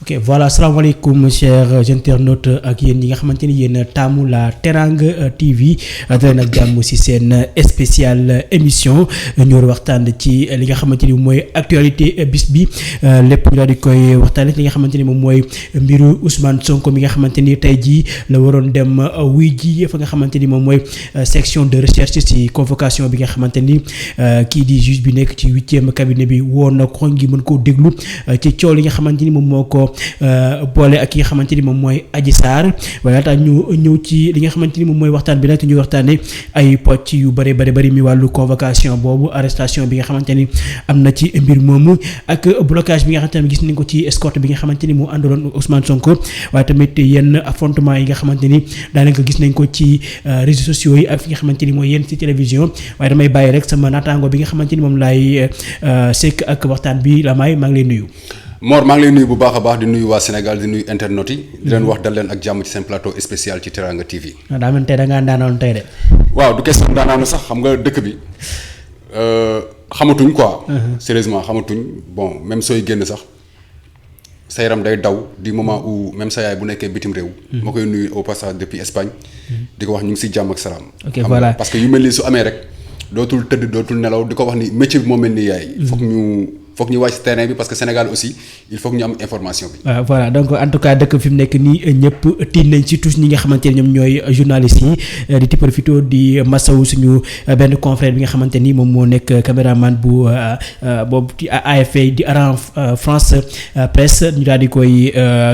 ok voilà asalaamaaleykum chers internautes ak yéen ñi nga xamante ni yéen taamu la Teranga TV daleen ak jàmm ci seen spécial émission ñu war waxtaan ci li nga xamante ni mooy actualité bis bi lépp ñu daal di koy waxtaanee li nga xamante ni moom mooy mbiru Ousmane Sonko mi nga xamante ni tey jii la waroon dem wuy ji fa nga xamante ni moom mooy section de recherche ci convocation bi nga xamante ni kii di juge bi nekk ci 8e cabinet bi woon na ko ngi mën koo déglu ci coow li nga xamante ni moom moo ko boole ak ki nga xamante ni moom mooy Adji Sarr waaye laata ñu ñëw ci li nga xamante ni moom mooy waxtaan bi nag ñuy waxtaanee ay pocc yu bëri mi wàllu convocation boobu arrestation bi nga xamante ni am na ci mbir moomu ak blocage bi nga xamante ni gis nañ ko ci escorte bi nga xamante ni moo àndaloon Ousmane Sonko waaye tamit yenn affrontement yi nga xamante ni daanaka gis nañ ko ci réseaux sociaux yi ak fi nga xamante ni mooy yenn ci télévision waaye damay bàyyi rek sama naataango bi nga xamante ni moom laay sekk ak waxtaan bi la maa ngi lay nuyu. Mor maa ngi lay nuyu bu baax a baax di nuyu waa Sénégal di nuyu internautes yi. di leen wax dal leen ak jàmm ci seen plateau spécial ci Teranga TV. daa mel tey da ngaa daanoon tey de. waaw du question daanaanu sax xam nga dëkk bi xamatuñ quoi. Sérieusement xamatuñ bon même sooy génn sax sa yaram day daw du moment où même sa yaay bu nekkee bitim réew. ma koy nuyu au passage depuis Espagne. di ko wax ñu ngi si jàmm ak salaam. ok voilà parce que yu mel nii su amee rek dootul tëdd dootul nelaw di ko wax ni métier bi moo mel ni yaay. foog ñu wàcc terrain bi parce que Sénégal aussi il faut que ñu am information bi. waaw voilà donc en tout cas dëkk fi mu nekk nii ñëpp tiit nañ ci tous ñi nga xamante ne ñoom ñooy journalistes yi di profité di masawu suñu benn confrère bi nga xamante ni moom moo nekk caméraman bu boobu ci AFP di Orange France Presse ñu daal di koy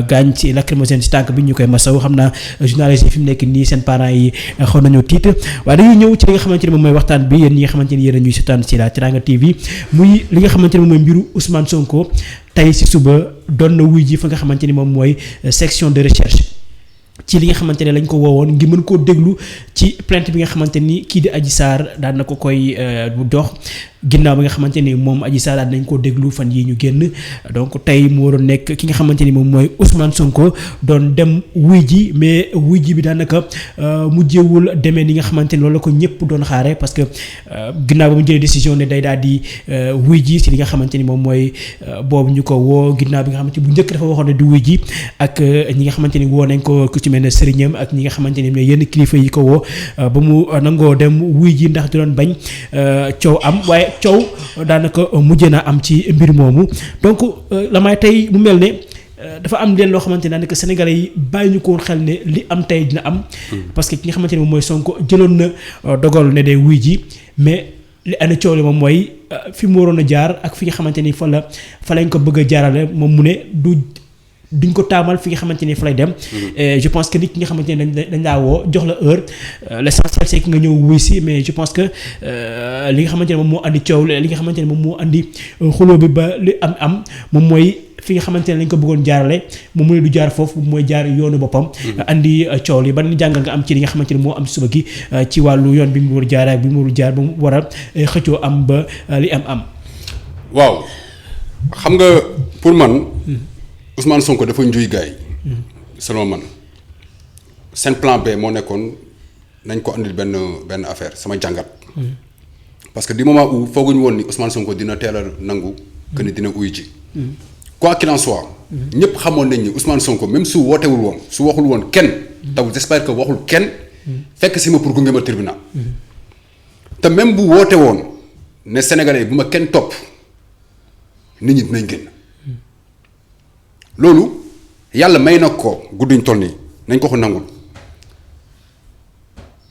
gaañ ci lacrymogène ci tànk bi ñu koy masawu xam naa journalistes yi fi mu nekk nii seen parents yi xaw nañoo tiit waaye dañuy ñëw ci li nga xamante ni moom mooy waxtaan bi yéen ñi nga xamante ni yéen a ñuy seetaan ci la Teranga TV muy li nga xamante ni moom mooy mbiru Ousmane Sonko tey ci suba doon na wuy ji fa nga xamante ni moom mooy section de recherche ci li nga xamante ne lañ ko woowoon ngir mën koo déglu ci plainte bi nga xamante ni kii di Adji Sarr daan na ko koy dox ginnaaw bi nga xamante ni moom Adji Sarr daan nañ koo déglu fan yii ñu génn donc tey mu waroon nekk ki nga xamante ni moom mooy Ousmane Sonko doon dem wuy ji mais wuy ji bi daanaka mujjewul demee ni nga xamante ni loolu la ko ñëpp doon xaare parce que ginnaaw ba mu jëlee décision ne day daal di wuy ji si li nga xamante ni moom mooy boobu ñu ko woo ginnaaw bi nga xamante ni bu njëkk dafa waxoon ne du wuy ji ak ñi nga xamante ni woo nañ ko ku ci mel ne sëriñam ak ñi nga xamante ni yenn kilifa yi ko woo ba mu nangoo dem wuy ji ndax di doon bañ coow am waaye coow daanaka mujjee naa am ci mbir moomu donc la may tey mu mel ne dafa am leen loo xamante ne daanaka sénégalais yi bàyyi ñu ko woon xel ne li am tey dina am. parce que ki nga xamante ne moom mooy Sonko jëloon na dogal ne day wuy ji mais li andi coow li moom mooy fi mu waroon a jaar ak fi nga xamante ni fa lañ ko bëgg a jaarale moom mu ne duñ ko taamal fi nga xamante ni fa lay dem. Je pense que nit ki nga xamante ni dañ laa woo jox la heure l'essentiel c'est que nga ñëw wuy si mais je pense que li nga xamante ne moom moo andi coow li nga xamante ne moom moo andi xuloo bi ba li am moom mooy fi nga xamante ne lañ ko bëggoon jaarale moom mu ne du jaar foofu mooy jaar yoonu boppam. andi coow li ban jàngal nga am ci li nga xamante ne moo am suba gi ci wàllu yoon bi mu war a jaar ak bi mu warul jaar ba mu war a xëccoo am ba li am. waaw xam nga pour man. Ousmane Sonko dafa njuy gaay selon man seen plan B moo nekkoon nañ ko andil benn affaire sama jàngat. parce que du moment où fooguñu woon ni Ousmane Sonko dina teel a nangu que ni dina uy ji. quoi qu'il en soit. ñëpp xamoon nañ ni Ousmane Sonko même su wootewul woon su waxul woon kenn. taw j'espère que waxul kenn. fekk si ma pour gunge ma tribunal. te même bu woote woon ne Sénégalais bu ma kenn topp nit ñi dinañ génn. loolu yàlla may na ko gudduñ toll nii nañ ko nangul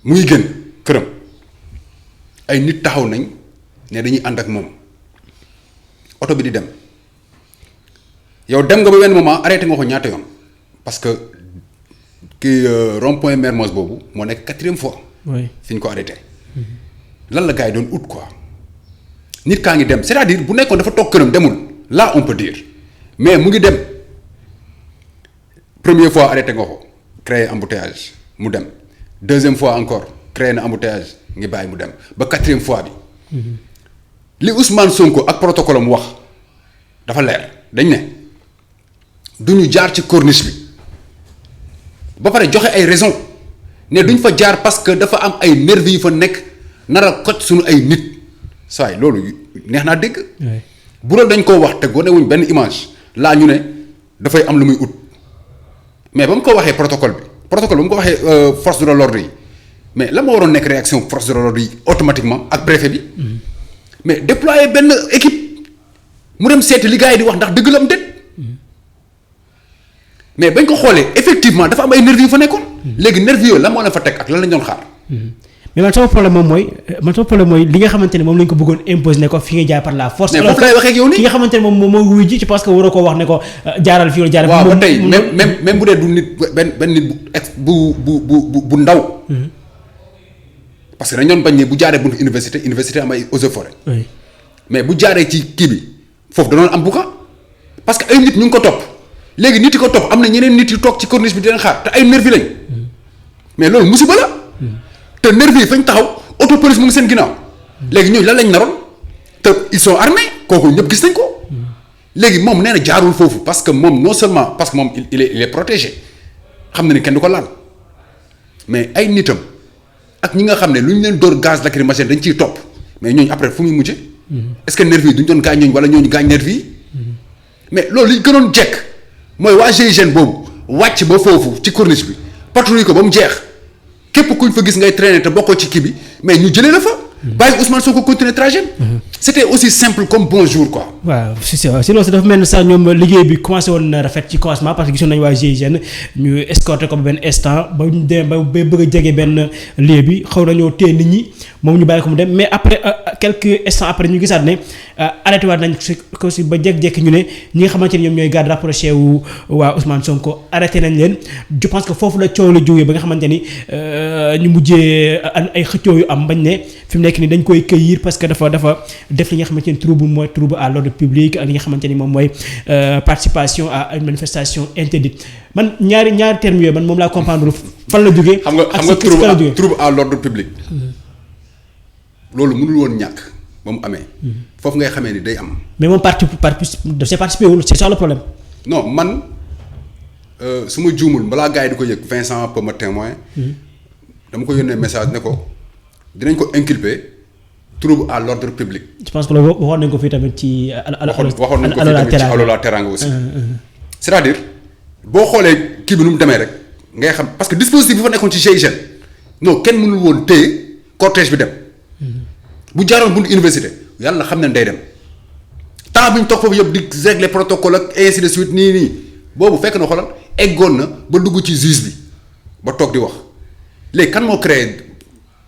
muy gën këram ay nit taxaw nañ ne dañuy ànd ak moom oto bi di dem yow dem nga ba benn moment arrêté nga ko ñaata yoon parce que kii rond-point Mermoz boobu moo nekk 4e fois. fi ñu ko arrêté. lan la gars yi doon ut quoi nit kaa ngi dem c'est-à-dire bu nekkoon dafa toog këram demul là on peut dire mais mu ngi dem. Première fois arrêté nga ko créer embouteillage mu dem deuxième fois encore créer na embouteillage ngi bàyyi mu dem ba 4e fois bi. li Ousmane Sonko ak protocole am wax dafa leer dañ ne duñu jaar ci corniche bi ba pare joxe ay raisons ne duñ fa jaar parce que dafa am ay nervis yu fa nekk nar a koj suñu ay nit saa yi loolu neex naa dégg. bu doon dañ koo wax te gonewuñ benn image laa ñu ne dafay am lu muy ut mais ba mu ko waxee protocole ba mu ko waxee force de l'ordre yi mais la ma waroon nekk réaction force de l'ordre yi automatiquement ak préfet bi mais déployer benn équipe mu dem seeti li gars yi di wax ndax dëgg la am déet mais bañ ko xoolee effectivement dafa am ay nervis yu fa nekkoon. léegi nervis yooyu la moo leen fa teg ak lan lañ doon xaar. mais man sama problème mooy li nga xamante ne moom lañ ko bëggoon imposer ne ko fi nga jaar par la force. mais foofu laay waxee ak yow nii ki nga xamante ne moom mooy wuyu ji je pense que waroo koo wax ne ko jaaral fii wala jaaral. waaw ba tey même bu dee du nit benn nit bu ndaw. parce que dañ doon bañ ne bu jaaree buntu université am ay eaux et forêt. mais bu jaaree ci kii bi foofu danoon am bu ka parce que ay nit ñu ngi ko topp léegi nit yi ko topp am na ñeneen nit yu toog ci corniche bi di leen xaar te ay nervi lañ mais loolu musiba la te nervi yi fañ taxaw auto police mu ngi seen ginnaaw léegi ñooñu lan lañ naroon te ils sont armés kooku ñëpp gis nañ ko léegi moom nee na jaarul foofu parce que moom non seulement parce que moom il est protégé xam na ni kenn du ko laal mais ay nitam ak ñi nga xam ne lu ñu leen dóor gaz lacrymogène dañ ciy topp mais ñooñu après fu muy mujje est-ce que nervi yi duñ doon gaañ ñooñu wala ñooñu gaañ nervi yi mais loolu li gënoon jekk mooy waa GIGN boobu wàcc ba foofu ci corniche bi patrouille ko ba mu jeex képp kuñ fa gis ngay traîner te bokkoo ci kii bi mais ñu jëlee la fa. bàyyi Ousmane Sonko continuer trajet. c'était aussi simple comme bonjour quoi. waaw si loolu sax dafa mel ni sax ñoom liggéey bi commencé woon na rafet ci commencement parce que gisoon nañu waa GIGN ñu escorté ko ba benn instant ba ñu dem ba bëgg a jege benn lieu bi xaw nañoo téye nit ñi moom ñu bàyyi ko mu dem mais après quelques instants après ñu gisaat ne arrêté waat nañ ko si ba jékki-jékki ñu ne ñi nga xamante ni ñoom ñooy garde rapproché wu waa Ousmane Sonko arrêté nañ leen je pense que foofu la coow la jógee ba nga xamante ni ñu mujjee ay xëccoo yu am bañ ne fi mu nekk ni dañ koy cueillir parce que dafa def li nga xamante ni trouble à l'ordre public ak li nga xamante ni moom mooy participation à une manifestation interdite man ñaari termes yooyu man moom laa comprendre fan la jógee. xam nga trouble à l'ordre public. loolu mënul woon ñàkk ba mu amee. foofu ngay xamee ni day am. mais moom participer wul c'est ça le problème. non man su ma juumul balaa gars yi di ko yëg Vincent peut me témoin dama ko yónnee message ne ko dinañ ko inculper trouble à l'ordre public. je pense que loolu waxoon nañ ko fii tamit ci. waxoon nañ ko fii tamit ci Allo la Teranga aussi. c'est-à-dire boo xoolee kii bi nu mu demee rek ngay xam parce que dispositif bi fa nekkoon ci GIGN non kenn mënul woon téye cortège bi dem. bu jaaroon buntu université yàlla xam ne day dem temps bi ñu toog foofu yëpp di régler protocole ak ainsi de suite nii boobu fekk na xoolal eggoon na ba dugg ci juge bi ba toog di wax léegi kan moo créé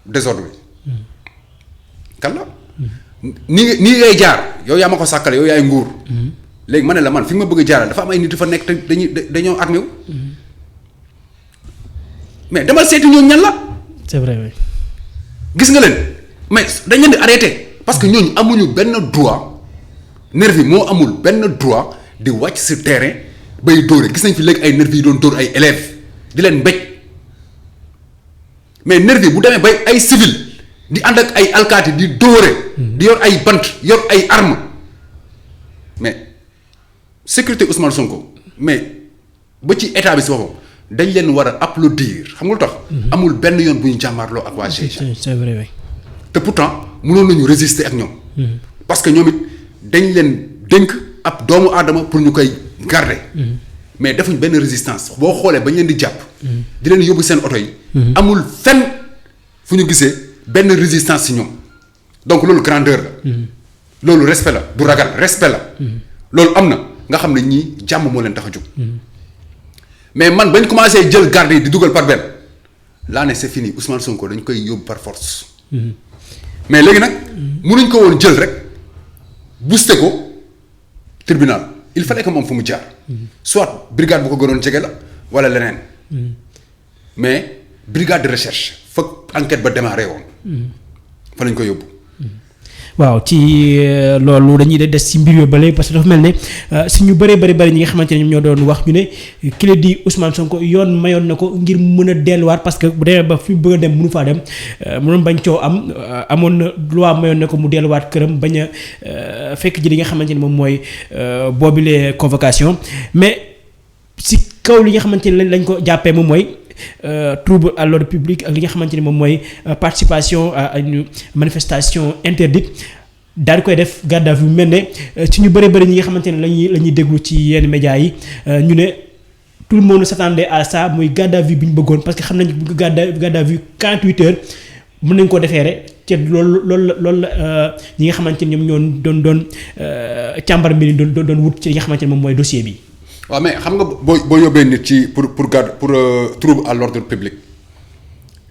désordre bi kan la nii ngay jaar yow yaa ma ko sàkkale yow yaay nguur léegi ma ne la man fi nga ma bëgg a jaaral dafa am ay nit fa nekk te dañoo armé wu mais demal seeti ñooñu ñan la. c'est vrai oui. gis nga leen mais dañ leen di arrêté parce que ñooñu amuñu benn droit nervi moo amul benn droit di wàcc sur terrain bay dóore gis nañ fi léegi ay nervi yi doon dóor ay élèves di leen mbéj mais nervi bu demee bay ay civil di ànd ak ay alkaati di dóore di yor ay bant yor ay arme mais sécurité Ousmane Sonko mais ba ci état bi si boppam dañ leen war a applaudir xam nga lu tax amul benn yoon bu ñu jàmmaarloo ak waa GIGN. c'est vrai oui. te pourtant mënoon nañu résister ak ñoom. parce que ñoom it dañ leen dénk ab doomu aadama pour ñu koy garder. mais defuñ benn résistance boo xoolee bañ leen di jàpp. di leen yóbbu seen oto yi. amul fenn fu ñu gisee benn résistance ci ñoom donc loolu grandeur la. loolu respect la du ragal respect la. loolu am na nga xam ne ñii jàmm moo leen tax a jóg. mais man bañ commencé jël garde yi di dugal par benn laa ne c'est fini Ousmane Sonko dañ koy yóbbu par force. mais léegi nag mënuñ ko woon jël rek booster ko tribunal il fallait que moom fu mu jaar. soit brigade bu ko gënoon jege la wala leneen. mais brigade de recherche foog enquête ba démarré woon. fa lañ ko yóbbu. waaw ci loolu dañuy des ci mbir yu ba léegi parce que dafa mel ne si ñu bëri ñi nga xamante ne ñoom ñoo doon wax ñu ne ki di Ousmane Sonko yoon mayoon na ko ngir mën a delluwaat parce que bu demee ba fi bëgg a dem mënu faa dem mënoon bañ coow amoon na loi mayoon na ko mu delluwaat këram bañ a fekk ji li nga xamante ni moom mooy boobile convocation mais si kaw li nga xamante ni lañ ko jàppee moom mooy. Trouble à l'ordre public ak li nga xamante ni moom mooy participation à une manifestation interdite daal di koy def garde à vue mu mel ne ci ñu bëri ñi nga xamante ne la ñuy déglu ci yenn médias yi ñu ne tout le monde s'attendait à ça muy garde à vue bi ñu bëggoon parce que xam nañ garde à vue 48 heures mën nañ ko defeere te loolu la ñi nga xamante ne ñoom ñoo doon càmbar mbir doon wut ci li nga xamante ne moom mooy dossier bi. waaw mais xam nga boo yóbbee nit ci pour trouble à l'ordre public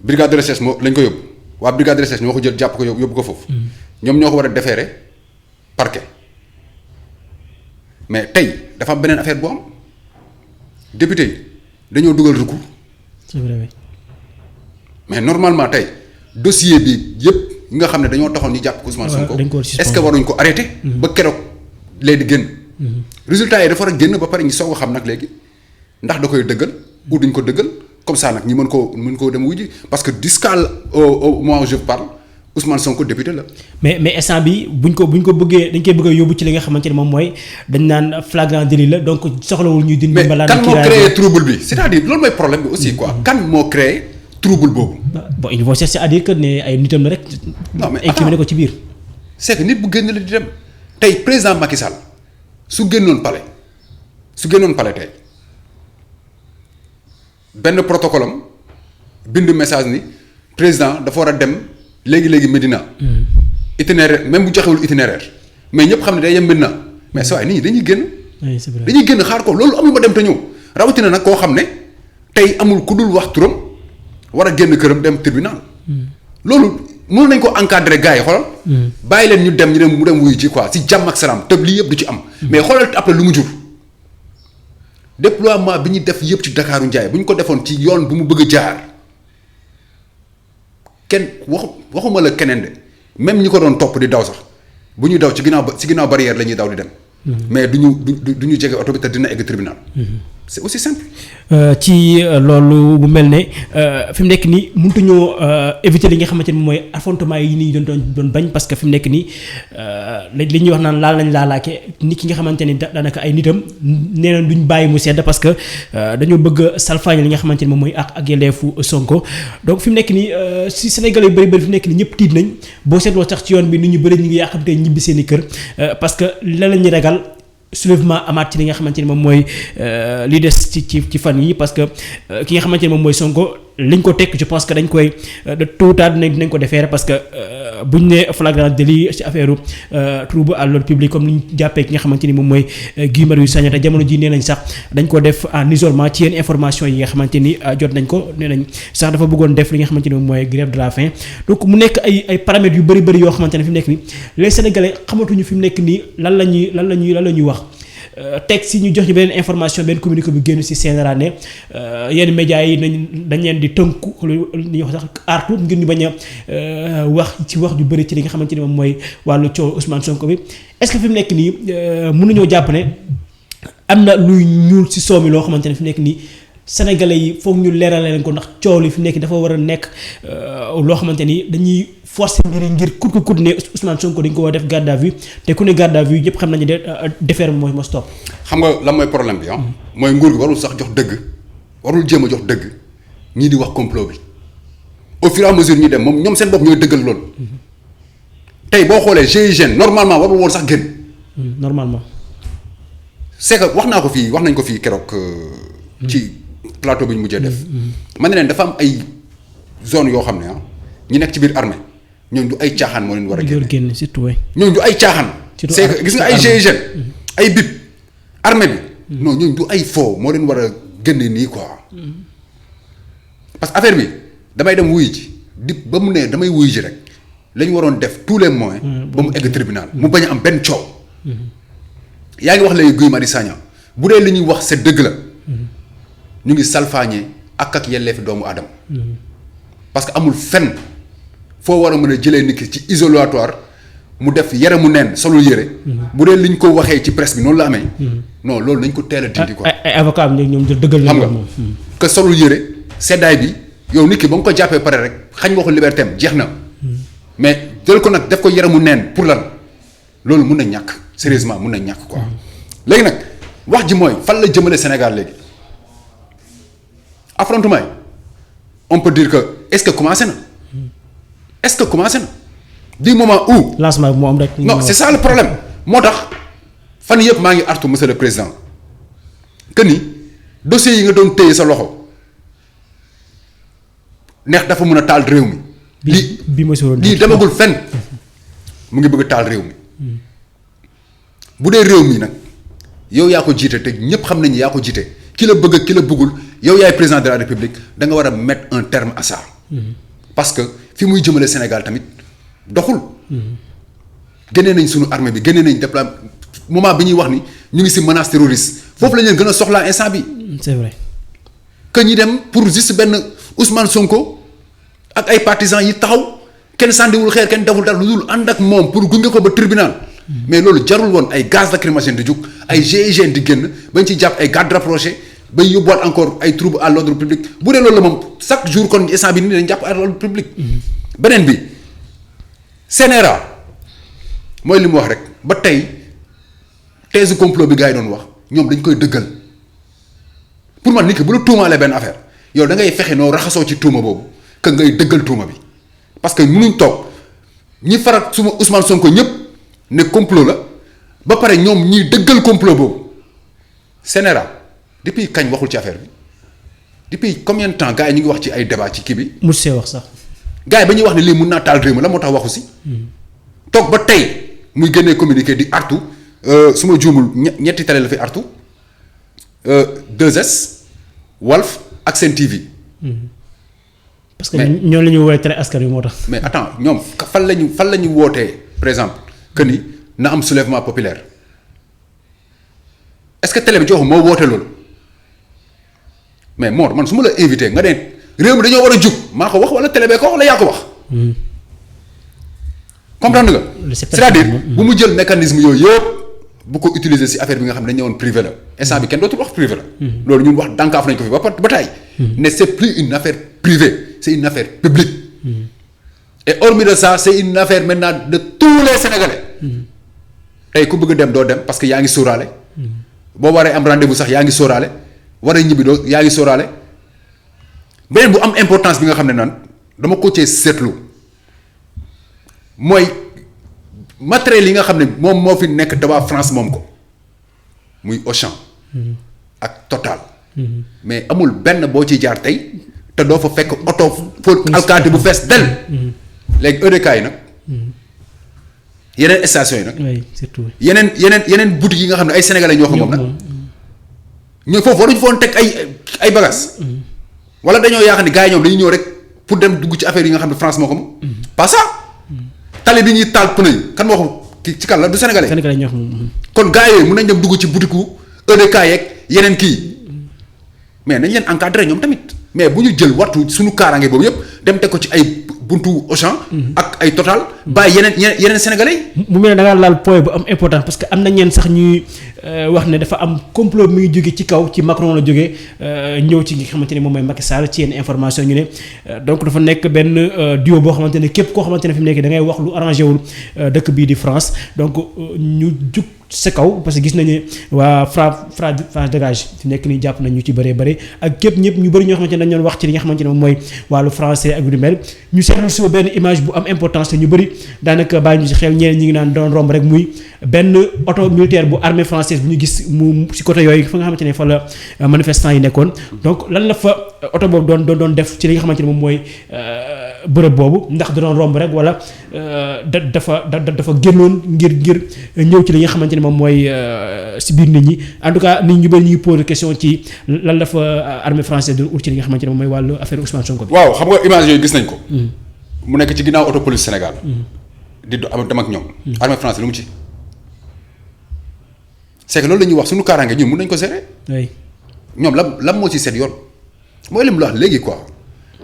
brigade de recherche moo lañ ko yóbbu waa brigade de recherche ñoo ko jël jàpp ko yóbbu ko foofu. ñoom ñoo ko war a déférer parquet mais tey dafa am beneen affaire bu am député yi dañoo dugal recours. c'est vrai. mais normalement tey dossier bi yëpp nga xam ne dañoo taxoon ñu jàpp Ousmane Sonko est-ce que waruñ ko arrêté. ba keroog léegi di génn. résultat yi dafa war a génn ba pare ñu soog a xam nag léegi ndax da koy dëggal ou duñ ko dëggal comme ça nag ñi mën koo dem wuji parce que jusqu'à au moment où je parle Ousmane Sonko député la. mais instant bi buñ ko bëggee dañ koy bëgg a yóbbu ci li nga xamante ne moom mooy dañ naan flagrant délit la donc soxlawul ñuy dindi. mais kan moo créé trouble bi c'est-à-dire loolu mooy problème bi aussi quoi. kan moo créé trouble boobu. bon il faut chercher à dire que ne ay nitam la rek. non mais incriminé ko ci biir. c'est que nit bu génn la di dem tey président Macky Sall su génnoon palais tey benn protocole am bind message ni président dafa war a dem léegi Médina. itinéraire même bu joxewul itinéraire mais ñëpp xam ne day yem Médina mais saa nit ñi dañuy génn. oui c'est vrai dañuy génn xaar ko loolu amul ma dem te ñëw rawatina nag koo xam ne tey amul ku dul wax turam war a génn këram dem tribunal. loolu mën nañ ko encadrer gars yi xoolal. bàyyi leen ñu dem mu dem wuyu ji quoi si jàmm ak salaam te lii yëpp du ci am. mais xoolal après lu mu jur. déploiement bi ñu def yëpp ci Dakaaru Njaay bu ñu ko defoon ci yoon bu mu bëgg a jaar kenn waxuma la keneen de même ñi ko doon topp di daw sax bu ñuy daw ci ginnaaw barrière la ñuy daw di dem. mais du ñu jege oto bi te dina egg tribunal. c'est aussi simple. ci loolu bu mel ne fi mu nekk nii mëntuñoo éviter li nga xamante ni mooy affrontement yi nii doon bañ parce que fi mu nekk nii li ñuy wax naan laalaake nit ki nga xamante ni daanaka ay nitam nee na duñ bàyyi mu sedd parce que dañoo bëgg salfaañe li nga xamante ni moom mooy ak yelleefu Sonko donc fi mu nekk nii si Sénégal yu bëri fi mu nekk nii ñëpp tiit nañ boo seetloo sax ci yoon bi nit ñu bëri ñu ngi yàqamte ñibbi seen i kër parce que la ñuy ragal. Soulèvement amaat ci li nga xamante ni moom mooy li des ci fan yi parce que ki nga xamante ni moom mooy Sonko liñ ko tekk je pense que dañ koy de tôt ou tard dinañ ko defeere parce que buñ ne flagrant délit ci affaire trouble à l'ordre public comme ni ñu jàppee ki nga xamante ni moom mooy Guy Marius Sagna te jamono ji nee nañ sax dañ ko def en isolement ci yenn information yi nga xamante ni jot nañ ko nee nañ sax dafa bëggoon def li nga xamante ni moom mooy grève de la faim donc mu nekk ay paramètres yu bëri yoo xamante ne fi mu nekk nii les Sénégalais xamatuñu fi mu nekk nii lan la ñuy wax teg si ñu jox ñu beneen information benn communiqué bu génn si CNRA ne yenn médias yi dañ leen di tënku li ñuy wax sax artu ngir ñu bañ a wax ju bëri ci li nga xamante ni moom mooy wàllu coow Ousmane Sonko bi est-ce que fi mu nekk nii mën nañoo jàpp ne am na luy ñuul si soow mi loo xamante ne fi mu nekk nii Sénégalais yi foog ñu leeral leen ko ndax coow li fi nekk dafa war a nekk loo xamante ni dañuy forcer ngir kut ne Ousmane Sonko dañ ko war a def garde à vue te ku ne garde à vue ñëpp xam nañu de defeer mooy ma stop. xam nga lan mooy problème bi mooy nguur gi warul sax jox dëgg warul jéem a jox dëgg ñii di wax complot bi au fur et à mesure ñuy dem moom ñoom seen bopp ñooy dëggal loolu. tey boo xoolee GIGN normalement warul woon sax génn. normalement. c'est que wax nañ ko fii keroog. ci plateau bi ñu mujjee def. man ne leen dafa am ay zone yoo xam ne ñi nekk ci biir armée ñooñu du ay caaxaan moo leen war a génne surtout ñooñu du ay caaxaan. c'est que gis nga ay GIGN ay BIP armée bi. non ñooñu du ay faux moo leen war a génne nii quoi. parce que affaire bi damay dem wuyu ji ba mu ne damay wuyu ji rek la ñu waroon def tous les moyens. ba mu egg tribunal mu bañ a am benn coow. yaa ngi wax léegi Guy Marius Sagna bu dee li ñuy wax c'est dëgg la. ñu ngi salfaañee ak yelleefi doomu aadama. parce que amul fenn foo war a mën a jëlee nit ki ci isoloir mu def yaramu neen solul yére. bu dee li ñu ko waxee ci presse bi noonu la amee. non loolu nañ ko teel a dindi quoi. ay avocat am ñoom dëggal xam nga que solul yére seddaay bi yow nit ki ba nga ko jàppee pare rek xañ nga ko liberté am jeex na. mais jël ko nag def ko yaramu neen pour lan loolu mun na ñàkk sérieusement mun na ñàkk quoi. léegi nag wax ji mooy fan la jëmale Sénégal léegi affrontement yi on peut dire que est-ce que commencé na du moment où. lancement bi moo am rek. non c'est ça le problème moo tax fan yëpp maa ngi artu monsieur le président que ni dossiers yi nga doon téye sa loxo neex dafa mën a taal réew mi. lii demagul fenn mu ngi bëgg a taal réew mi bu dee réew mi nag yow yaa ko jiite te ñëpp xam nañu yaa ko jiite ki la bëgg ki la bëggul yow yaay président de la république da nga war a mettre un terme à ça. parce que fi muy jëmale Sénégal tamit doxul. génnee nañ sunu armée bi génnee nañ déploiement moment bi ñuy wax ni ñu ngi ci menace terroriste foofu la ñu leen gën a soxlaa instant bi c'est vrai. que ñi dem pour juste benn Ousmane Sonko ak ay partisans yi taxaw kenn sàndiwul xeer kenn deful dara lu dul ànd ak moom pour gunge ko ba tribunal. mais loolu jarul woon ay gaz lacrymogène di jug ay GIGN di génn bañ ci jàpp ay gardes rapprochés bay yóbbuwaat encore ay troubles à l'ordre public bu dee loolu la moom chaque jour kon instant bi nii dañ jàpp à l'ordre public. beneen bi CNRA mooy li mu wax rek ba tey thèse complot bi gars yi doon wax ñoom dañ koy dëggal pour man nit ki bu la tuumaalee benn affaire yow da ngay fexe noo raxasoo ci tuuma boobu que ngay dëggal tuuma bi parce que mënuñ toog ñi faral suma Ousmane Sonko ñëpp ne complot la ba pare ñoom ñiy dëggal complot boobu CNRA depuis kañ waxul ci affaire bi depuis combien de temps gars yi ñu ngi wax ci ay débat ci kii bi. mu see wax sax. gars yi ba ñuy wax ne lii mun naa taal réew mi la moo tax waxu si. toog ba tey muy génnee communiqué di artu su ma juumul ñetti télé la fi artu 2S Walf ak Sen TV. parce que ñoo la ñu woowee tere askan wi moo tax. mais attends ñoom fan la ñu wootee par exemple que ni na am soulèvement populaire est-ce que télé bi joxu moo woote loolu mais Mor man su ma la invité nga ne réew mi dañoo war a jug maa ko wax wala télé bee ko wax wala yaa ko wax. comprendre nga. c'est-à-dire bu mu jël mécanisme yooyu yëpp bu ko utiliser ci affaire bi nga xam ne dañu ñëwoon privé la instant bi kenn dootul wax privé la. loolu ñun wax dànkaaf nañ ko fi ba tey. ne c'est plus une affaire privée c'est une affaire publique. et hormis de ça c'est une affaire maintenant de tous les Sénégalais. tey ku bëgg dem doo dem parce que yaa ngi sóoraale. boo waree am rendez-vous sax yaa ngi sóoraale waree ñibbi doo yaa ngi sóoraale beneen bu am importance bi nga xam ne naan dama ko cee seetlu mooy matériel yi nga xam ne moom moo fi nekk daba France moom ko muy Auchan ak Total. mais amul benn boo ciy jaar tey te doo fa fekk oto fo alkaati bu fees del léegi EDK yi nag yeneen station yi nag oui surtout. yeneen boutiques yi nga xam ne ay sénégalais ñoo ko moom nag ñooy foofu waruñu foon teg ay bagages wala dañoo yaakaar ni gars yi ñoom dañuy ñëw rek pour dem dugg ci affaire yi nga xam ne France moo ko moom pas ça tali bi ñuy taal pneu yi kan moo ko ci kan la du sénégalais ñoo xam. kon gars yooyu mën nañ dem dugg ci boutique EDK yeeg yeneen kii mais nañ leen encadré ñoom tamit mais bu ñu jël wattu suñu kaaraange boobu yëpp dem teg ko ci ay buntu Auchan ak ay Total bàyyi yeneen sénégalais yi. mu mel ne da ngaa laal point bu am important parce que am na ñeen sax ñuy wax ne dafa am complot mi ngi jóge ci kaw ci Macron la jógee ñëw ci nga xamante ne moom mooy Macky Sall ci yenn information ñu ne donc dafa nekk benn duo boo xamante ne képp koo xamante ne fi mu nekk da ngay wax lu arrangé wul dëkk bii di France donc ñu jug sa kaw parce que gis nañu waa France dégage fi nekk nii jàpp nañ ñu ci bëree bëri ak képp ñëpp ñu bëri ñoo xamante ne dañu doon wax ci li nga xamante ne moom mooy wàllu français ak lu mel ñu seetlu si benn image bu am importance te ñu bëri daanaka bàyyi ñu si xel ñeneen ñi ngi naan doon romb rek muy benn auto militaire bu armée française bu ñu gis mu si côté yooyu fa nga xamante ne fa la manifestants yi nekkoon donc lan la fa auto boobu doon def ci li nga xamante ne moom mooy bërëb boobu ndax da doon romb rek wala dafa génnoon ngir ñëw ci li nga xamante ne moom mooy si biir nit ñi en tout cas nit ñu bëri ñu ngi posé question ci lan la fa armée française doon ut ci li nga xamante ne moom mooy wàllu affaire Ousmane Sonko bi. waaw xam nga image yooyu gis nañ ko. mu nekk ci ginnaaw auto police Sénégal. di dem ak ñoom. armée française lu mu ci. c'est que loolu la ñuy wax suñu kaaraange ñun mun nañ ko gérer. oui ñoom lan moo ci seet yoon mooy li mu la wax léegi quoi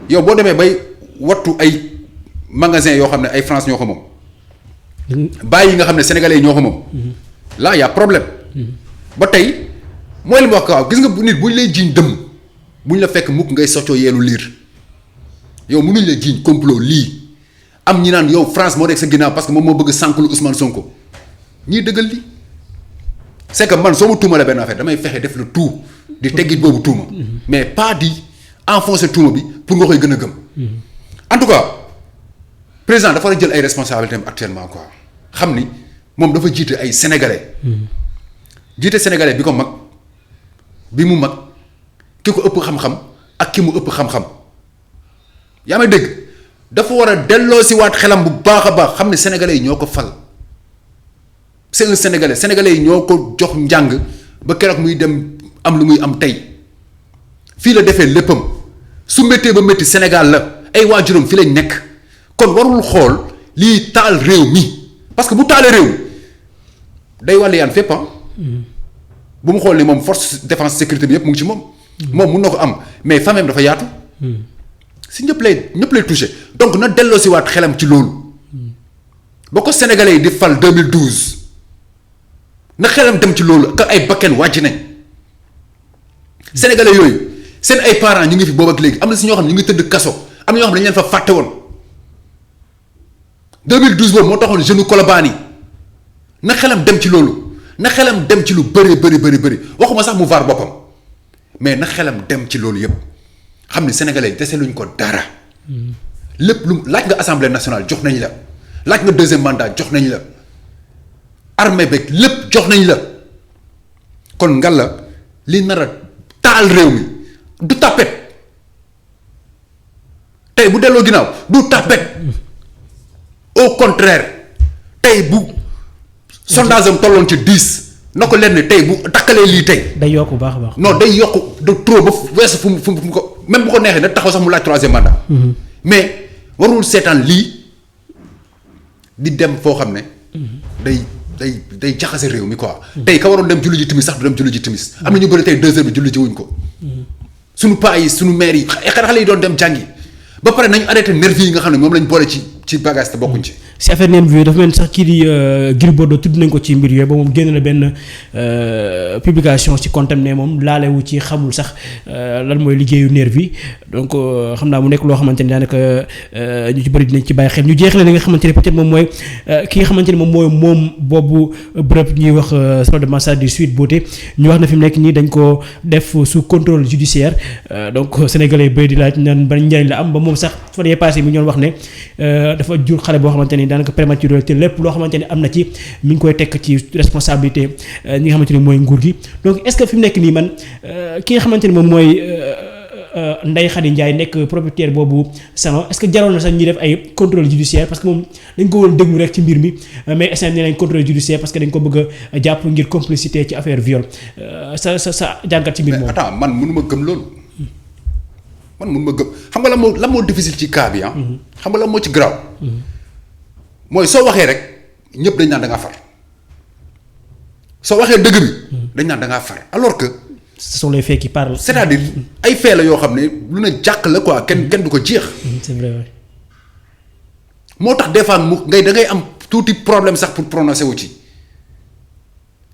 yow boo demee bay wattu ay magasin yoo xam ne ay France ñoo ko moom. bàyyi yi nga xam ne sénégalais yi ñoo ko moom. là y a problème. ba tey mooy li mu wax quoi gis nga nit bu ñu lay jiiñ dëmm bu ñu la fekk mukk ngay soccoo yeelu liir yow mënuñ la jiiñ complot lii am ñi naan yow France moo nekk sa ginnaaw parce que moom moo bëgg sànqlu Ousmane Sonko ñii dëggal lii. c'est que man soo ma tuumalee benn affaire damay fexe def le tout di teggit boobu tuuma mais pas di enfoncer tuuma bi pour nga koy gën a gëm en tout cas président dafa war a jël ay responsabilités actuellement quoi xam ni moom dafa jiite ay sénégalais. jiite sénégalais bi ko mag bi mu mag ki ko ëpp xam-xam ak ki mu ëpp xam-xam yaa may dégg dafa war a delloo si waat xelam bu baax a baax xam ne sénégalais yi ñoo ko fal c'est un sénégalais yi ñoo ko jox njàng ba keroog muy dem am lu muy am tey fii la defee léppam su méttee ba métti Sénégal la ay waajuram fi lañ nekk kon warul xool lii taal réew mi parce que bu taalee réew day wàll yaan fépp bu mu xool ni moom force défense sécurité bi yëpp mu ngi ci moom. moom mun na ko am mais famille dafa yaatu. si ñëpp lay touché donc na delloo si waat xelam ci loolu. boo ko sénégalais yi di fal 2012 na xelam dem ci loolu que ay bakken wàcc nañ sénégalais yooyu seen ay parents ñu ngi fi boobu ak léegi am na si ñoo xam ne ñu ngi tëdd kaso am na ñoo xam ne dañu leen fa fàtte woon 2012 boobu moo taxoon jeune Colobane yi na xelam dem ci loolu na xelam dem ci lu bëri waxuma sax mu vaar boppam mais na xelam dem ci loolu yëpp xam ni sénégalais yi dese luñ ko dara lépp lu laaj nga assemblée nationale jox nañ la laaj nga deuxième mandat jox nañ la armée beeg lépp jox nañ la kon ngalla li nar a taal réew mi du tapet tey bu delloo ginnaaw du tapet au contraire tey bu sondage am tolloon ci 10 na ko leen ne tey bu takkalee lii tey. day yokk bu baax a baax. non day yokk de trop ba weesu fu mu ko même bu ko neexee na taxaw sax mu laaj troisième mandat. mais warul seetaan lii di dem foo xam ne. day jaxase réew mi quoi. tey ka waroon dem julli ji timis sax du dem julli ji timis. am na ñu bëri tey 2 heures bi julli ji wuñ ko. suñu paa yi suñu maire yi xale yi doon dem jàngi ba pare nañu arrêté nervi yi nga xam ne moom lañ boole ci bagage te bokkuñ ci. si affaire nervi yooyu dafa mel ni sax kii di Gris Bordeaux tudd nañ ko ci mbir yooyu ba moom génn na benn publication ci compte am ne moom laalewu ci xamul sax lan mooy liggéeyu nervi donc xam naa mu nekk loo xamante ni daanaka ñu ci bëri dinañ ci bàyyi xel ñu jeexale li nga xamante ne peut-être moom mooy ki nga xamante ne moom boobu bërëb ñuy wax salon de massage du Sweet Beauté ñu wax na fi mu nekk nii dañ ko def sous contrôle judiciaire donc sénégalais bëri di laaj naan ban njëriñ la am ba moom sax fan yee passé mi ñoon wax ne dafa jur xale boo xamante ni daanaka prématuré te lépp loo xamante ni am na ci mi ngi koy tekk ci responsabilité ñi nga xamante ni mooy nguur gi donc est-ce que fi mu nekk nii man ki nga xamante ni moom mooy Ndeye Khady Ndiaye nekk propriétaire boobu salon est-ce que jaroon na sax ñuy def ay contrôle judiciaire parce que moom dañ ko woon déglu rek ci mbir mi mais instant nee nañ contrôle judiciaire parce que dañ ko bëgg a jàpp ngir complicité ci affaire viol sa jàngat ci mbir moom. attends man mënuma gëm loolu man mënuma gëm xam nga la moo difficile ci cas bi xam nga la moo ci garaaw. mooy soo waxee rek ñëpp dañ naan da ngaa far soo waxee dëgg bi dañ naan da ngaa far alors que. ce sont les faits qui parlent. c'est-à-dire ay faits la yoo xam ne lu ne jàkk la quoi kenn du ko jeex. c'est vrai. moo tax des fois da ngay am tuuti problème sax pour prononcer wu ci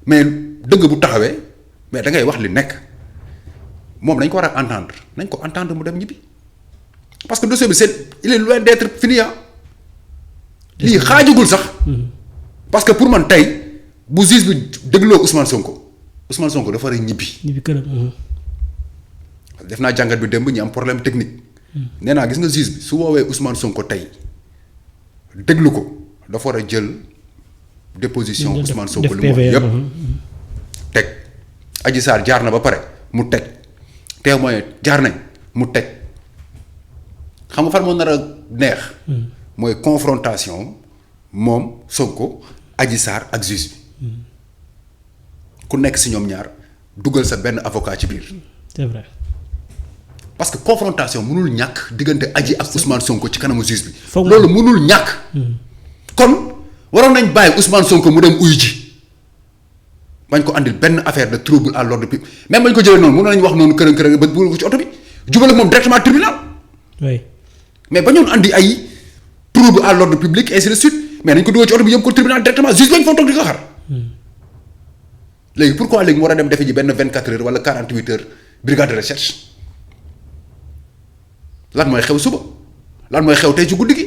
mais dëgg bu taxawee mais da ngay wax li nekk moom dañ ko war a entendre nañ ko entendre mu dem ñibbi parce que dossier bi il est loin d'être fini lii xaajagul sax. parce que pour man tey bu juge bi dégloo Ousmane Sonko dafa war a ñibbi. ñibbi këram. def naa jàngat bi démb ñu am problème technique. nee naa gis nga juge bi su woowee Ousmane Sonko tey déglu ko dafa war a jël déposition Ousmane Sonko li mu wax yépp teg Adji Sarr jaar na ba pare mu teg témoin jaar nañ mu teg xam nga fan moo nar a neex. mooy confrontation moom Sonko Adji Sarr ak juge bi ku nekk si ñoom ñaar dugal sa benn avocat ci biir. c'est vrai. parce que confrontation mënul ñàkk diggante Adji ak Ousmane Sonko ci kanamu juge bi. loolu mënul ñàkk. kon waroon nañ bàyyi Ousmane Sonko mu dem uyu ji bañ ko andil benn affaire de trouble à l'ordre public même bañ ko jëlee noonu mënoon nañu wax noonu kërën ba dugal ko ci oto bi jubal ak moom directement tribunal. oui mais ba ñoon andi ay. trouble à l'ordre public ainsi de suite mais nañ ko dugal ci oto bi yóbbu ko tribunal directement juge bañ fa toog di ko xar. léegi pourquoi léegi mu war a dem defe ji benn 24 heures wala 48 heures brigade de recherche lan mooy xew suba lan mooy xew tey ci guddi gi.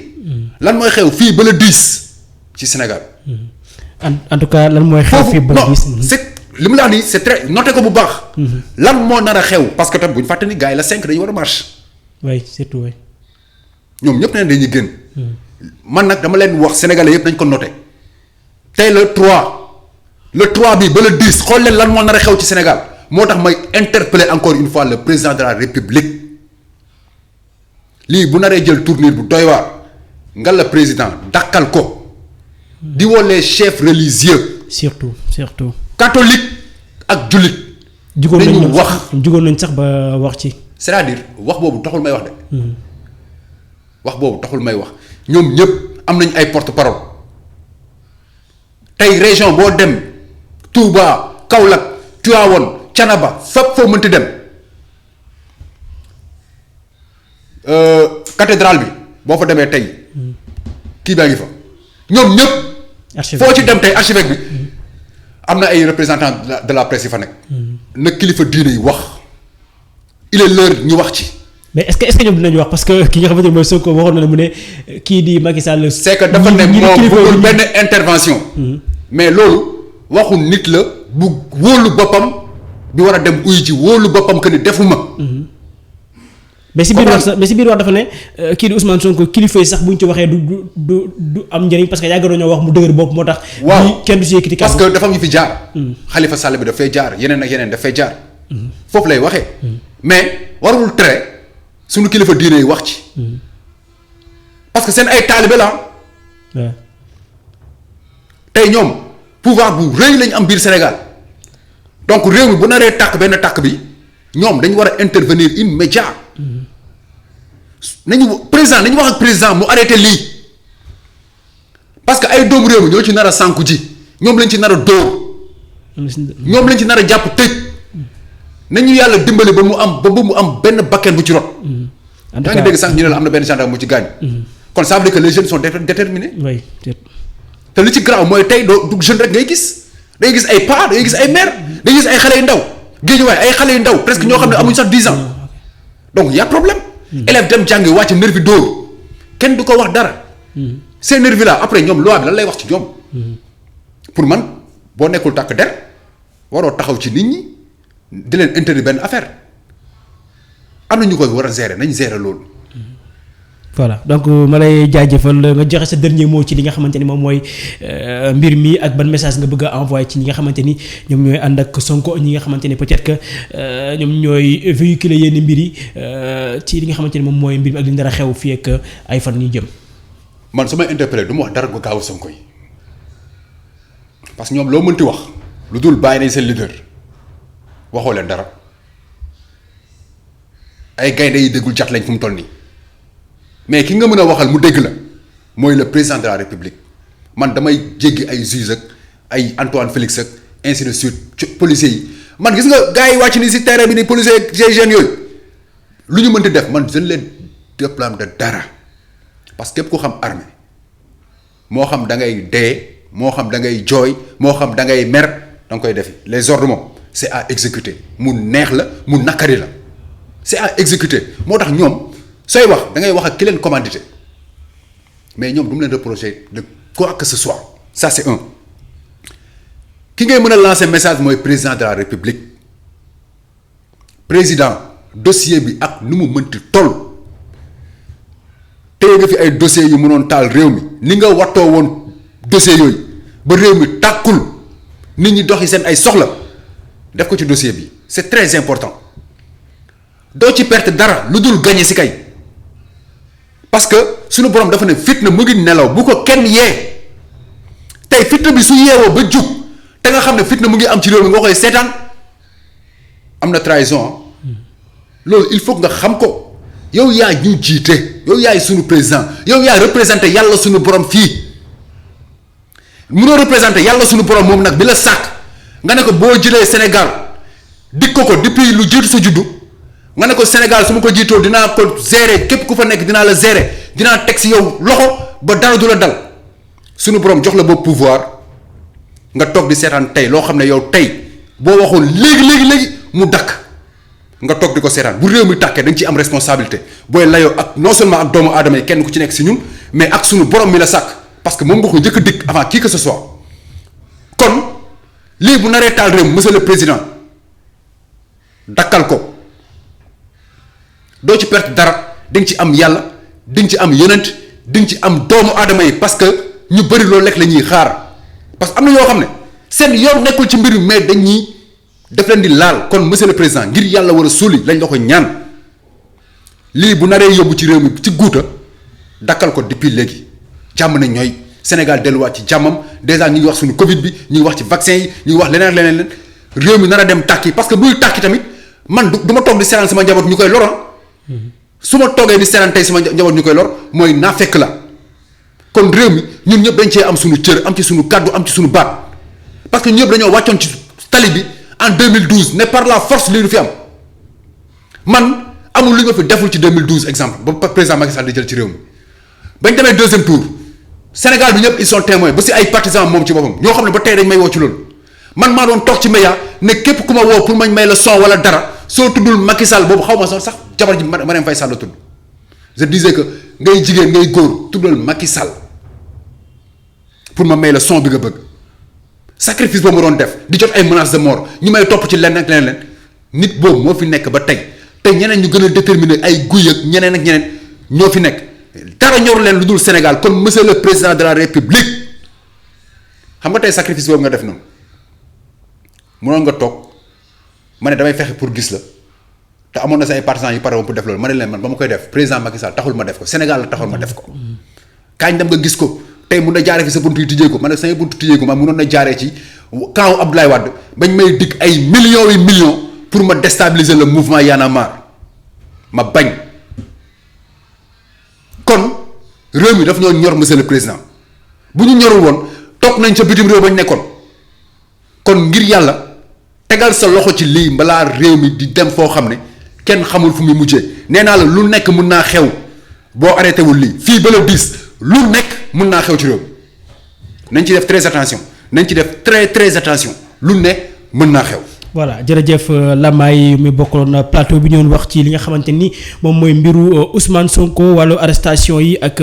lan mooy xew fii ba le 10 ci Sénégal. en tout cas lan mooy xew fii ba le 10 non c'est li mu la wax nii c'est très noté ko bu baax. lan moo nar a xew parce que tam bu ñu fàtte ni gars yi la 5 dañu war a marche. oui surtout oui. ñoom ñëpp nee dañuy génn. man nag dama leen wax sénégalais yëpp dañ ko noté tey le 3 bi ba le 10 xool leen lan moo nar a xew ci Sénégal moo tax may interpeller encore une fois le président de la République lii bu naree jël tournure bu doy waar nga la président dakkal ko di woo les chefs religieux. surtout. catholique ak jullit. jugoon nañ sax ba wax ci. c'est-à-dire wax boobu taxul may wax de. wax boobu taxul may wax ñoom ñëpp am nañ ay porte-parole tey région boo dem Touba Kaolack Tivaouane Thiénaba fépp foo mënti dem cathédrale bi boo fa demee tey kii baa ngi fa ñoom ñëpp. foo ci dem tey archevêque bi am na ay représentants de la presse yi fa nekk. na kilifa diine yi wax il est l'heure ñu wax ci. mais est-ce que ñoom dinañu wax parce que ki nga xamante ne mooy Sonko waxoon na ne mu ne kii di Macky Sall. c'est que dafa ne moom bëggul benn intervention. mais loolu waxu nit la bu wóolu boppam bi war a dem uyu ji wóolu boppam que ni defuma. mais si biir wax dafa ne kii di Ousmane Sonko kilifa yi sax bu ñu ci waxee du am njëriñ parce que yàgg nañoo wax mu dëgër bopp moo tax. waaw kenn du si yëkkati parce que dafa am ñu fi jaar. Khalifa Sall bi dafay jaar yeneen ak yeneen dafay jaar. foofu lay waxee. mais warul tere suñu kilifa diine yi wax ci. parce que seen ay taalibe la. tey ñoom pouvoir bu rëy lañ am biir Sénégal donc réew mi bu naree tàkk benn tàkk bi ñoom dañu war a intervenir immédiat. nañu président nañu wax ak président mu arrêté lii parce que ay doomu réew mi ñoo ci nar a sànku ji ñoom lañ ci nar a dóor ñoom lañ ci nar a jàpp tëj nañu yàlla dimbali ba mu am benn bakken bu ci rot. yaa ngi dégg sànq ñu ne la am na benn gendarme mu ci gaañ. kon ça veut dire que les jeunes sont déterminés. oui. te li ci garaaw mooy tey doo du jeune rek ngay gis day gis ay paa day gis ay mère day gis ay xale yu ndaw géejuwaay ay xale yu ndaw presque ñoo xam ne amuñ sax 10 ans donc y a problème. élève dem jàngi wàcc nervi dóor kenn du ko wax dara. ces nervis là après ñoom loi bi lan lay wax ci ñoom. pour man boo nekkul tàkk der waroo taxaw ci nit ñi di leen interdire benn affaire am na ñu koy war a gérer nañ gérer loolu. voilà donc ma lay jaajëfal nga joxe sa dernier mot ci li nga xamante ni moom mooy mbir mi ak ban message nga bëgg a envoyer ci ñi nga xamante ni ñoom ñooy ànd ak Sonko ñi nga xamante ni peut-être que ñoom ñooy véhiculer yenn mbir yi ci li nga xamante ni moom mooy mbir mi ak li dara xew fii ak ay fan ñu jëm. man su may interpellé du ma wax dara gu gaaw Sonko yi parce que ñoom loo mënti wax lu dul bàyyi nañ seen leader waxoo leen dara ay gaynde yi déggul jat lañ fu mu toll nii. mais ki nga mën a waxal mu dégg la mooy le président de la république man damay jéggi ay juge ak ay Antoine Félix ak ainsi de suite policiers yi man gis nga gars yi wàcc ni si terrain bi ni policiers ak jeunes yooyu lu ñu mënti def man je ne leen déplame de dara parce que képp ku xam armée moo xam da ngay dee moo xam da ngay jooy moo xam da ngay mer da nga koy defi les ordres moom c'est à exécuter mu neex la mu nakari la c'est à exécuter moo tax ñoom. sooy wax da ngay wax ak ki leen commandité mais ñoom du mu leen reprocher de quoi que ce soit ça c'est un ki ngay mën a lancer message mooy président de la république président dossier bi ak nu mu mënti toll téye nga fi ay dossiers yu mënoon taal réew mi ni nga wattoo woon dossiers yooyu ba réew mi tàkkul nit ñi doxi seen ay soxla def ko ci dossier bi c'est très important doo ci perte dara lu dul gagner ci kay. parce que suñu borom dafa ne fitna mu ngi nelaw bu ko kenn yee tey fitna bi su yeewoo ba jug te nga xam ne fitna mu ngi am ci réew mi nga koy seetaan am na trahison loolu il faut nga xam ko yow yaa ñu jiite yow yaay suñu président yow yaay représenté yàlla suñu borom fii munoo représenté yàlla suñu borom moom nag bi la sàkk nga ne ko boo jëlee Sénégal dik ko depuis lu jiitu sa juddu. nga ne ko Sénégal su ma ko jiitoo dinaa ko gérer képp ku fa nekk dinaa la gérer dinaa teg si yow loxo ba dara du la dal suñu borom jox la boobu pouvoir nga toog di seetaan tey loo xam ne yow tey boo waxoon léegi mu dakk nga toog di ko seetaan bu réew mi tàkkee dañ ci am responsabilité booy layoo ak non seulement ak doomu aadama yi kenn ku ci nekk si ñun mais ak suñu borom mi la sàkk parce que moom nga ko njëkk a dikk avant qui que ce soit kon lii bu naree taal réew monsieur le président dakkal ko. doo ci perte dara di nga ci am yàlla di nga ci am yonent di nga ci am doomu aadama yi parce que ñu bëri loolu lekk la ñuy xaar parce que am na yoo xam ne seen yoon nekkul ci mbir mi mais dañuy daf leen di laal kon monsieur le président ngir yàlla war a suuli lañ la ko ñaan lii bu naree yóbbu ci réew mi ci guuta dakkal ko depuis léegi jàmm na ñooy Sénégal delluwaat ci jàmmam déjà ñu ngi wax suñu Covid bi ñu ngi wax ci vaccin yi ñu ngi wax leneen leneen réew mi nar a dem tàkki parce que buy tàkki tamit man du ma toog di seetaan sama njaboot ñu koy lor su ma toogee di seetaan tey sama njaboot ñu koy lor mooy naa fekk la kon réew mi ñun ñëpp dañ cee am suñu cër am ci suñu kàddu am ci suñu baat parce que ñëpp dañoo wàccoon ci tali bi en 2012 ne par la force lii du fi am man amul lu ñu ma fi deful ci 2012 exemple ba président Macky Sall di jël ci réew mi bañ demee deuxième tour Sénégal bi ñëpp ils sont témoins ba si ay partisans moom ci boppam ñoo xam ne ba tey dañ may woo ci loolu man maa doon toog ci média ne képp ku ma woo pour mañ may la son wala dara soo tuddul Macky Sall boobu xaw ma sax jabar ji Marième Faye Sall la tudd je disais que ngay jigéen ngay góor tuddal Macky Sall pour ma may la son bi nga bëgg sacrifice boobu ma doon def di jot ay menaces de mort ñu may topp ci lenn ak leneen nit boobu moo fi nekk ba tey te ñeneen ñu gën a déterminer ay guy ak ñeneen ak ñeneen ñoo fi nekk dara ñor leen lu dul Sénégal kon monsieur le président de la république xam nga tey sacrifice boobu nga def noonu mënoon nga toog ma ne damay fexe pour gis la te amoon na sa ay partisans yu pare woon pour def loolu ma ne leen man ba ma koy def président Macky Sall taxul ma def ko Sénégal la taxul ma def ko kaañ dem nga gis ko tey mun na jaaree fi sa buntu yi tijjee ko man nag sama buntu tijjee ko man munoon na jaaree ci camp Abdoulaye Wade bañ may dig ay millions yu millions pour ma déstabiliser le mouvement Y'en a marre ma bañ kon réew mi daf ñoo ñor monsieur le président bu ñu ñorul woon toog nañ ca bitim réew bañ nekkoon kon ngir yàlla tegal sa loxo ci lii balaa réew mi di dem foo xam ne kenn xamul fu muy mujjee nee naa la lu nekk mun naa xew boo arrêté wul lii fii ba le 10 lu nekk mun naa xew ci réew mi nañ ci def très attention nañ ci def très attention lu ne mën naa xew. voilà jërëjëf Lamay mi bokkaloon plateau bi ñoon wax ci li nga xamante ni moom mooy mbiru Ousmane Sonko wàllu arrestation yi ak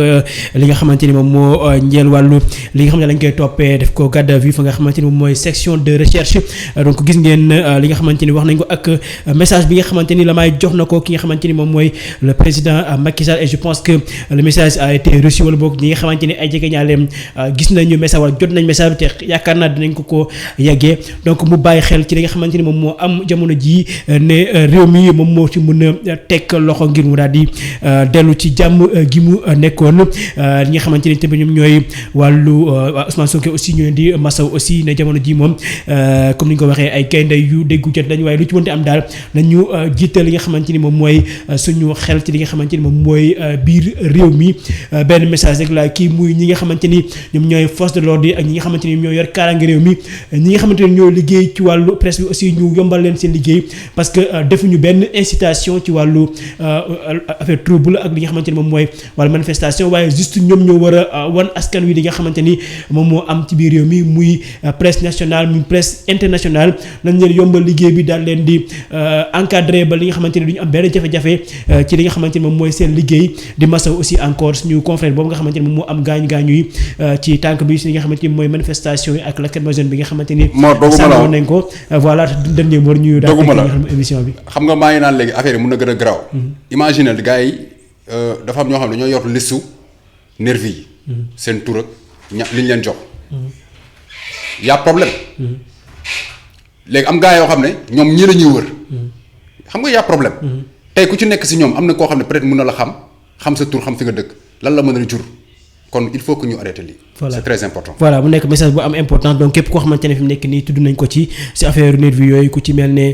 li nga xamante ni moom moo njël wàllu li nga xam ne lañ koy toppee def ko garde à vue fa nga xamante ni moom mooy section de recherche donc gis ngeen li nga xamante ni wax nañ ko ak message bi nga xamante ni Lamay jox na ko ki nga xamante ni moom mooy le président Macky Sall et je pense que le message a été reçu wala boog ñi nga xamante ni ay jegeñaaleem gis nañu message wala jot nañ message bi te yaakaar naa dinañ ko yeggee donc mu bàyyi xel ci li nga xamante moom moo am jamono ji ne réew mi moom moo ci mën a teg loxo ngir mu daal di dellu ci jàmm gi mu nekkoon li nga xamante ni tamit ñoom ñooy wàllu Ousmane Sonko aussi ñu leen di masaw aussi ne jamono ji moom comme ni ñu ko waxee ay gaynde yu déggu jot lañu waaye lu ci mënti am daal nañu jiital li nga xamante ni moom mooy suñu xel ci li nga xamante ni moom mooy biir réew mi benn message rek la kii muy ñi nga xamante ni ñoom ñooy force de l'ordre ak ñi nga xamante ni ñoo yor kaaraange réew mi ñi nga xamante ni ñoo liggéey ci wàllu presse bi aussi ñu yombal leen seen liggéey parce que defuñu benn incitation ci wàllu affaire trouble ak li nga xamante ni moom mooy wàllu manifestation waaye juste ñoom ñoo war a wan askan wi li nga xamante ni moom moo am ci biir réew mi muy presse nationale muy presse internationale nañ leen yombal liggéey bi daal leen di encadré ba li nga xamante ni du ñu am benn jafe-jafe ci li nga xamante ni moom mooy seen liggéey di masaw aussi encore suñu confrère boobu nga xamante ni moom moo am gaañu yi ci tànk bi si li nga xamante ni mooy manifestation yi ak lacrymogène bi nga xamante ni sànni nañ ko voilà dernier mot ñu daal di émission bi. xam nga maa ngi naan léegi affaire yi mun na gën a garaaw. imagine gars yi dafa am ñoo xam ne ñoo yor listu nervi yi. seen tur ak li ñu leen jox. y a problème. léegi am gars yoo xam ne ñoom ñii la ñuy wër. xam nga y a problème. tey ku ci nekk si ñoom am na koo xam ne peut-être mun na la xam sa tur xam fi nga dëkk lan la mën a jur kon il faut que ñu arrêter lii. voilà c'est très important. voilà mu nekk message bu am important donc képp koo xamante ne fi mu nekk nii tudd nañ ko ci affaire nervi yooyu ku ci mel ne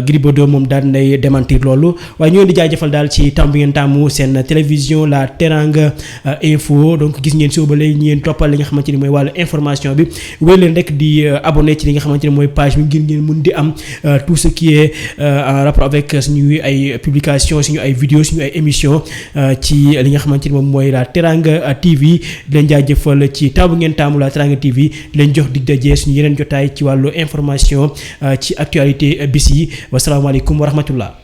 Gris Bordeaux moom daal nay démentir loolu waaye ñu leen di jaajëfal daal ci temps bi ngeen tàmmu seen télévision la Teranga Info donc gis ngeen suba léegi ñu ngeen toppal li nga xamante ni mooy wàllu information bi wéy leen rek di abonné ci li nga xamante ni mooy page bi ngir ngeen mun di am tout ce qui est en rapport avec suñuy ay publications suñu ay vidéos suñu ay émissions ci li nga xamante ni moom mooy la Teranga TV di leen jaajëfal ci taw bu ngeen taamu la Teranga TV di leen jox dig daje suñu yeneen jotaay ci wàllu information ci actualité bis yi wasalaamaaleykum wa rahmatullah.